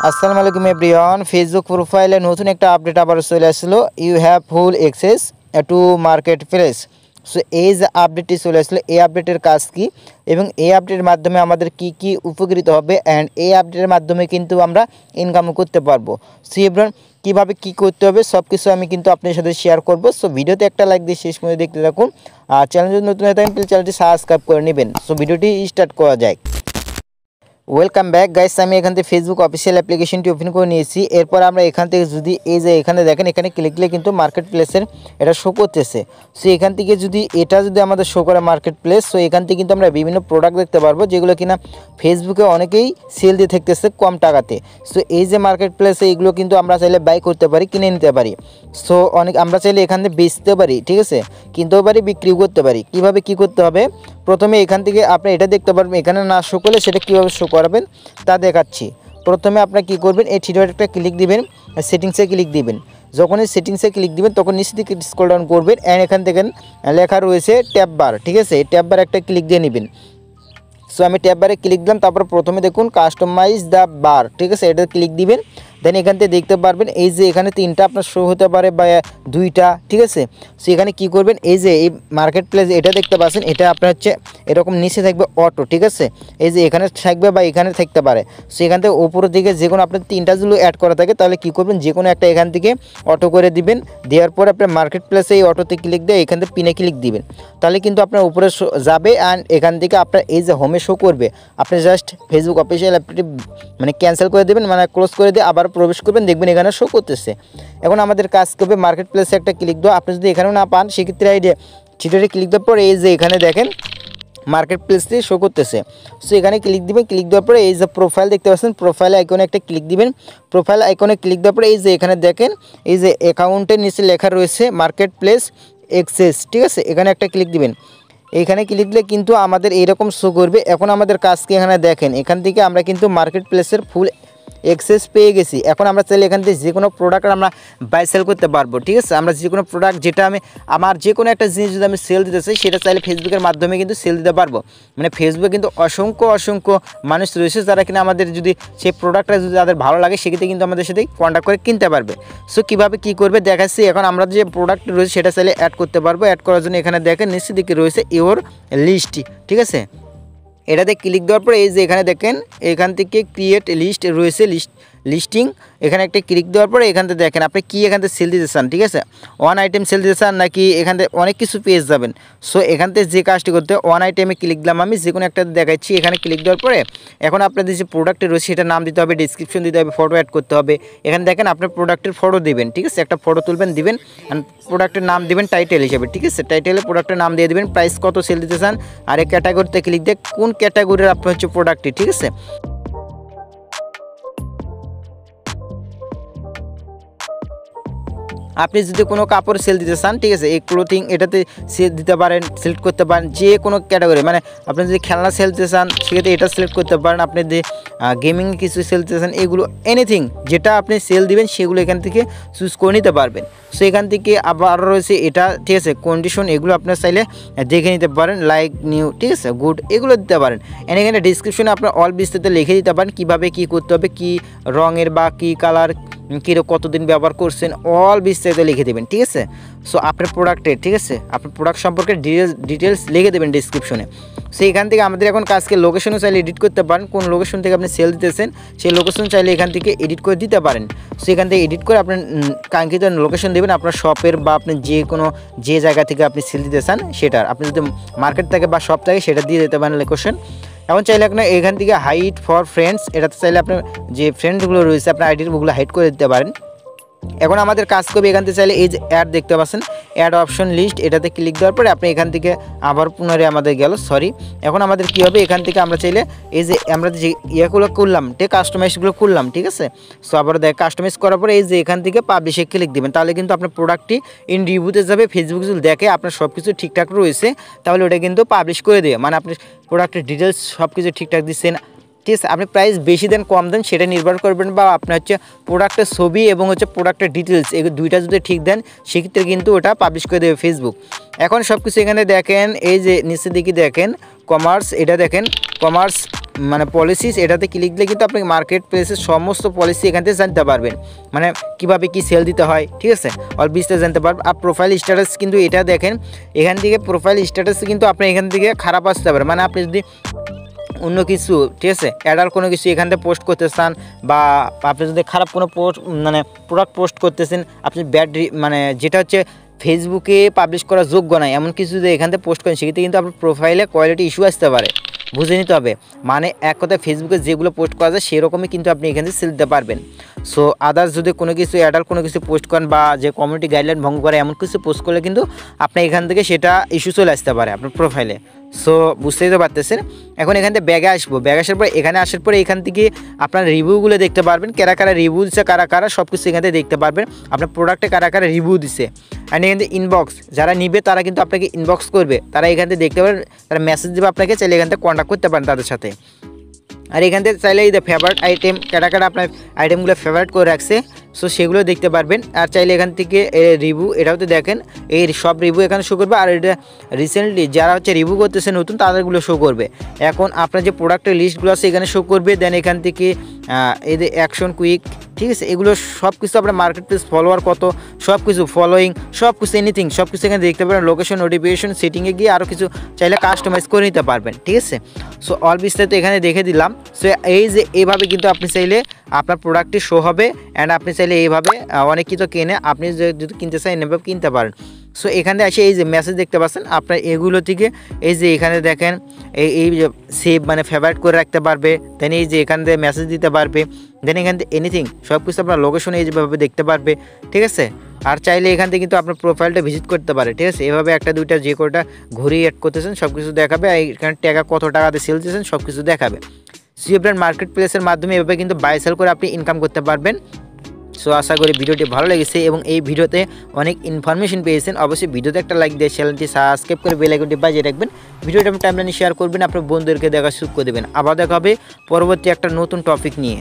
আসসালামু আলাইকুম everyone. Facebook প্রোফাইলে নতুন একটা আপডেট আবার চলে আসলো। You have full access to marketplace. So এই যে আপডেটটি চলে আসলো, এই আপডেটের কাজ কি এবং এই আপডেটের মাধ্যমে আমাদের কি কি উপকৃত হবে অ্যান্ড এই আপডেটের মাধ্যমে কিন্তু আমরা ইনকামও করতে পারবো। সো এভরিওয়ান কীভাবে কী করতে হবে সব কিছু আমি কিন্তু আপনার সাথে শেয়ার করবো। সো ভিডিওতে একটা লাইক দিয়ে শেষ পর্যন্ত দেখতে থাকুন। আর চ্যানেল যদি নতুন হয়ে থাকেন তাহলে চ্যানেলটি সাবস্ক্রাইব করে নেবেন। সো ভিডিওটি স্টার্ট করা যায়। ওয়েলকাম ব্যাক গাইস, আমি এখান থেকে ফেসবুক অফিসিয়াল অ্যাপ্লিকেশনটি ওপেন করে নিয়েছি। এরপর আমরা এখান থেকে যদি এই যে এখানে দেখেন, এখানে ক্লিক দিলে কিন্তু মার্কেট প্লেসের এটা শো করতেছে। সো এখান থেকে যদি এটা আমাদের শো করে মার্কেট প্লেস, সো এখান থেকে কিন্তু আমরা বিভিন্ন প্রোডাক্ট দেখতে পারবো যেগুলো কিনা ফেসবুকে অনেকেই সেল দিয়ে থাকতেছে কম টাকাতে। সো এই যে মার্কেট প্লেসে এগুলো কিন্তু আমরা চাইলে বাই করতে পারি, কিনে নিতে পারি। সো আমরা চাইলে এখান থেকে বেচতে পারি, ঠিক আছে, কিনতেও পারি, বিক্রিও করতে পারি। কীভাবে কী করতে হবে, প্রথমে এখান থেকে আপনি এটা দেখতে পারবেন, এখানে না শো করলে সেটা কীভাবে শো করবেন তা দেখাচ্ছি। প্রথমে আপনারা কী করবেন, এই থ্রি ডট একটা ক্লিক দিবেন, সেটিংসে ক্লিক দিবেন। যখন এই সেটিংসে ক্লিক দিবেন তখন নিচে দিকে স্ক্রল ডাউন করবেন অ্যান্ড এখান থেকে লেখা রয়েছে ট্যাব বার, ঠিক আছে, এই ট্যাব বার একটা ক্লিক দিয়ে নেবেন। সো আমি ট্যাব বারে ক্লিক দিলাম, তারপর প্রথমে দেখুন কাস্টমাইজ দ্য বার, ঠিক আছে, এটা ক্লিক দিবেন। দেন এখান থেকে দেখতে পারবেন এই যে এখানে তিনটা আপনার শো হতে পারে বা দুইটা, ঠিক আছে। সো এখানে কী করবেন, এই যে এই মার্কেট প্লেস এটা দেখতে পাচ্ছেন, এটা আপনার হচ্ছে এরকম নিচে থাকবে অটো, ঠিক আছে, এই যে এখানে থাকবে বা এখানে থাকতে পারে। সো এখান থেকে উপরের দিকে যে কোনো আপনার তিনটা যদি অ্যাড করা থাকে তাহলে কী করবেন, যে কোনো একটা এখান থেকে অটো করে দিবেন। দেওয়ার পর আপনার মার্কেট প্লেসে এই অটোতে ক্লিক দিয়ে এখান থেকে পিনে ক্লিক দিবেন, তাহলে কিন্তু আপনার উপরে যাবে অ্যান্ড এখান থেকে আপনার এই যে হোমে শো করবে। আপনি জাস্ট ফেসবুক অফিসিয়াল অ্যাপটি মানে ক্যান্সেল করে দেবেন, মানে ক্লোজ করে দিয়ে আবার প্রবেশ করবেন, দেখবেন এখানে শো করতেছে। এখন আমাদের কাজ করবে মার্কেট প্লেসে একটা ক্লিক দেওয়া। আপনি যদি এখানেও না পান সেক্ষেত্রে এই চিঠিতে ক্লিক দেওয়ার পর এই যে এখানে দেখেন মার্কেট প্লেসটি শো করতেছে। সো এখানে ক্লিক দিবেন, ক্লিক দেওয়ার পরে এই যে প্রোফাইল দেখতে পাচ্ছেন, প্রোফাইল আইকনে একটা ক্লিক দিবেন। প্রোফাইল আইকনে ক্লিক দেওয়ার পরে এই যে এখানে দেখেন এই যে অ্যাকাউন্টের নিচে লেখা রয়েছে মার্কেট প্লেস অ্যাক্সেস, ঠিক আছে, এখানে একটা ক্লিক দিবেন। এইখানে ক্লিক দিলে কিন্তু আমাদের এইরকম শো করবে। এখন আমাদের কাজকে এখানে দেখেন, এখান থেকে আমরা কিন্তু মার্কেট প্লেসের ফুল অ্যাক্সেস পেয়ে গেছি। এখন আমরা চাইলে এখান থেকে যে কোনো প্রোডাক্ট আমরা বাই সেল করতে পারবো, ঠিক আছে। আমরা যে কোনো প্রোডাক্ট যেটা আমার যে কোনো একটা জিনিস যদি আমি সেল দিতে চাই সেটা চাইলে ফেসবুকের মাধ্যমে কিন্তু সেল দিতে পারবো। মানে ফেসবুকে কিন্তু অসংখ্য মানুষ রয়েছে যারা কিনা আমাদের যদি সেই প্রোডাক্টটা যদি তাদের ভালো লাগে সেক্ষেত্রে কিন্তু আমাদের সাথে কন্ট্যাক্ট করে কিনতে পারবে। সো কীভাবে কী করবে দেখাচ্ছি। এখন আমরা যে প্রোডাক্ট রয়েছে সেটা চাইলে অ্যাড করতে পারবো। অ্যাড করার জন্য এখানে দেখেন নিচের দিকে রয়েছে ইওর লিস্ট, ঠিক আছে, এটাতে ক্লিক দেওয়ার পরে এই যে এখানে দেখেন এখান থেকে ক্রিয়েট লিস্ট রয়েছে, লিস্টিং, এখানে একটা ক্লিক দেওয়ার পরে এখান থেকে দেখেন আপনি কী এখান থেকে সেল দিতে চান, ঠিক আছে, ওয়ান আইটেম সেল দিতে চান নাকি এখান থেকে অনেক কিছু পেয়ে যাবেন। সো এখান থেকে যে কাজটি করতে ওয়ান আইটেমে ক্লিক দিলাম, আমি যে কোনো একটা দেখাচ্ছি। এখানে ক্লিক দেওয়ার পরে এখন আপনাদের যে প্রোডাক্টে রয়েছে সেটার নাম দিতে হবে, ডিসক্রিপশন দিতে হবে, ফটো অ্যাড করতে হবে। এখানে দেখেন আপনার প্রোডাক্টের ফটো দেবেন, ঠিক আছে, একটা ফটো তুলবেন দিবেন, প্রোডাক্টের নাম দিবেন টাইটেল হিসেবে, ঠিক আছে, টাইটেলে প্রোডাক্টের নাম দিয়ে দেবেন, প্রাইস কত সেল দিতে চান, আর এই ক্যাটাগরিতে ক্লিক দিয়ে কোন ক্যাটাগরির আপনার হচ্ছে প্রোডাক্টটি, ঠিক আছে। আপনি যদি কোনো কাপড় সেল দিতে চান, ঠিক আছে, এই ক্লোথিং এটাতে সেল দিতে পারেন, সিলেক্ট করতে পারেন যে কোনো ক্যাটাগরি। মানে আপনি যদি খেলনা সেল দিতে চান সেক্ষেত্রে এটা সিলেক্ট করতে পারেন। আপনি যদি গেমিং কিছু সেল দিতে চান, এগুলো এনিথিং যেটা আপনি সেল দিবেন সেগুলো এখান থেকে চুজ করে নিতে পারবেন। সো এখান থেকে আবার রয়েছে এটা, ঠিক আছে, কন্ডিশন, এগুলো আপনার চাইলে দেখে নিতে পারেন, লাইক, নিউ, ঠিক আছে, গুড, এগুলো দিতে পারেন। এখানে ডিসক্রিপশনে আপনার অল বিস্তারিত লিখে দিতে পারেন কীভাবে কী করতে হবে, কী রঙের বা কী কালার, কতদিন ব্যবহার করছেন, অল বিস্তারিত লিখে দেবেন, ঠিক আছে। সো আপনার প্রোডাক্টের, ঠিক আছে, আপনার প্রোডাক্ট সম্পর্কে ডিটেলস লিখে দেবেন ডিসক্রিপশনে। সো এখান থেকে আমাদের এখন কাজকে লোকেশনও চাইলে এডিট করতে পারেন, কোন লোকেশন থেকে আপনি সেল দিতেছেন সেই লোকেশন চাইলে এখান থেকে এডিট করে দিতে পারেন। সো এখান থেকে এডিট করে আপনার কাঙ্ক্ষিত লোকেশন দেবেন আপনার শপের বা আপনি যে কোনো যে জায়গা থেকে আপনি সেল দিতে চান সেটার, আপনি যদি মার্কেট থেকে বা শপ থেকে সেটা দিয়ে দিতে পারেন লোকেশন। এখন চাইলে আপনার এখান থেকে হাইড ফর ফ্রেন্ডস, এটাতে চাইলে আপনার যে ফ্রেন্ডগুলো রয়েছে আপনার আইডিগুলো হাইড করে দিতে পারেন। এখন আমাদের কাজ করবে এখান থেকে চাইলে এই যে অ্যাড দেখতে পাচ্ছেন, অ্যাড অপশন লিস্ট, এটাতে ক্লিক দেওয়ার পরে আপনি এখান থেকে আবার পুনরায় আমাদের গেল, সরি। এখন আমাদের কী হবে, এখান থেকে আমরা চাইলে এই যে আমরা যে ইয়েগুলো করলাম, ঠিক কাস্টমাইজগুলো করলাম, ঠিক আছে। সো আবার কাস্টমাইজ করার পরে এই যে এখান থেকে পাবলিশে ক্লিক দেবেন, তাহলে কিন্তু আপনার প্রোডাক্টটি ইন রিভিউতে যাবে। ফেসবুক যদি দেখে আপনার সব কিছু ঠিকঠাক রয়েছে তাহলে ওটা কিন্তু পাবলিশ করে দেবে, মানে আপনি প্রোডাক্টের ডিটেলস সব কিছু ঠিকঠাক দিচ্ছেন, ঠিক আছে। আপনি প্রাইস বেশি দেন কম দেন সেটা নির্ভর করবেন, বা আপনার হচ্ছে প্রোডাক্টের ছবি এবং হচ্ছে প্রোডাক্টের ডিটেলস এই দুইটা যদি ঠিক দেন সেক্ষেত্রে কিন্তু ওটা পাবলিশ করে দেবে ফেসবুক। এখন সব কিছু এখানে দেখেন, এই যে নিচের দিকে দেখেন কমার্স, এটা দেখেন কমার্স মানে পলিসিস, এটাতে ক্লিক দিলে কিন্তু আপনি মার্কেট প্লেসের সমস্ত পলিসি এখান থেকে জানতে পারবেন, মানে কীভাবে কী সেল দিতে হয়, ঠিক আছে, অল বিস্তারিত জানতে পারবেন। আর প্রোফাইল স্ট্যাটাস কিন্তু এটা দেখেন, এখান থেকে প্রোফাইল স্ট্যাটাস কিন্তু আপনি এখান থেকে খারাপ আসতে পারে, মানে আপনি যদি অন্য কিছু, ঠিক আছে, অ্যাডাল কোনো কিছু এখান থেকে পোস্ট করতে চান, বা আপনি যদি খারাপ কোনো পোস্ট মানে প্রোডাক্ট পোস্ট করতেছেন, আপনি ব্যাড মানে যেটা হচ্ছে ফেসবুকে পাবলিশ করার যোগ্য নয় এমন কিছু যদি এখান থেকে পোস্ট করেন, সেক্ষেত্রে কিন্তু আপনার প্রোফাইলে কোয়ালিটি ইস্যু আসতে পারে, বুঝে নিতে হবে। মানে এক কথায় ফেসবুকে যেগুলো পোস্ট করা যায় সেরকমই কিন্তু আপনি এখান থেকে সেল দিতে পারবেন। সো আদার্স যদি কোনো কিছু অ্যাডাল কোনো কিছু পোস্ট করেন বা যে কমিউনিটি গাইডলাইন ভঙ্গ করে এমন কিছু পোস্ট করলে কিন্তু আপনার এখান থেকে সেটা ইস্যু চলে আসতে পারে আপনার প্রোফাইলে। সো বুঝতেই তো পারতেছেন। এখন এখান থেকে ব্যাগে আসবো, ব্যাগে আসার পরে এখানে আসার পরে এখান থেকে আপনার রিভিউগুলো দেখতে পারবেন, কারা রিভিউ দিচ্ছে, কারা সব কিছু এখান থেকে দেখতে পারবেন, আপনার প্রোডাক্টে কারা রিভিউ দিচ্ছে। অ্যান্ড এখান থেকে ইনবক্স, যারা নিবে তারা কিন্তু আপনাকে ইনবক্স করবে, তারা এখান থেকে দেখতে পারেন, তারা মেসেজ দেবে আপনাকে, চাইলে এখান থেকে কন্ট্যাক্ট করতে পারেন তাদের সাথে। আর এখান থেকে চাইলে এই যে ফেভারিট আইটেম, কারা আপনার আইটেমগুলো ফেভারিট করে রাখছে, সো সেগুলো দেখতে পারবেন। আর চাইলে এখান থেকে রিভিউ, এটাও তো দেখেন এই সব রিভিউ এখানে শো করবে। আর এটা রিসেন্টলি যারা হচ্ছে রিভিউ করতেছে নতুন, তাদেরগুলো শো করবে। এখন আপনার যে প্রোডাক্টের লিস্টগুলো আছে এখানে শো করবে। দেন এখান থেকে এই যে অ্যাকশন কুইক, ঠিক আছে, এগুলো সব কিছু আপনার মার্কেট প্লেস ফলোয়ার কত, সব কিছু ফলোয়িং, সব কিছু এনিথিং সব কিছু এখানে দেখতে পারেন। লোকেশন, নোটিফিকেশন, সেটিংয়ে গিয়ে আরও কিছু চাইলে কাস্টমাইজ করে নিতে পারবেন, ঠিক আছে। সো অল বিস্তারিত এখানে দেখে দিলাম। সো এই যে এইভাবে কিন্তু আপনি চাইলে আপনার প্রোডাক্টটি শো হবে। অ্যান্ড আপনি চাইলে এইভাবে অনেক কিছু কিনে আপনি যদি কিনতে চান এভাবে কিনতে পারেন। সো এখানে এসে এই যে মেসেজ দেখতে পাচ্ছেন, আপনার এগুলো থেকে এই যে এখানে দেখেন এই যে সেভ মানে ফেভারিট করে রাখতে পারবে। দেন এই যে এখান থেকে মেসেজ দিতে পারবে। দেন এখান থেকে এনিথিং সব কিছু আপনার লোকেশন এই যেভাবে দেখতে পারবে, ঠিক আছে। আর চাইলে এখান থেকে কিন্তু আপনার প্রোফাইলটা ভিজিট করতে পারে, ঠিক আছে। এভাবে একটা দুইটা যে কোটা ঘুরিয়ে অ্যাড করতেছেন সব কিছু দেখাবে। এখানে টাকা কত টাকাতে সেল দিয়েছেন সব কিছু দেখাবে। সিও ব্র্যান্ড মার্কেট প্লেসের মাধ্যমে এভাবে কিন্তু বাই সেল করে আপনি ইনকাম করতে পারবেন। সো আশা করি ভিডিওটি ভালো লেগেছে এবং এই ভিডিওতে অনেক ইনফরমেশন পেয়েছেন। অবশ্যই ভিডিওতে একটা লাইক দিয়ে চ্যানেলটি সাবস্ক্রাইব করে বেল আইকনটি বাজিয়ে রাখবেন। ভিডিওটা টাইমলাইনে শেয়ার করবেন, আপনার বন্ধুদেরকে দেখার সুযোগ করে দেবেন। আবার দেখা হবে পরবর্তী একটা নতুন টপিক নিয়ে।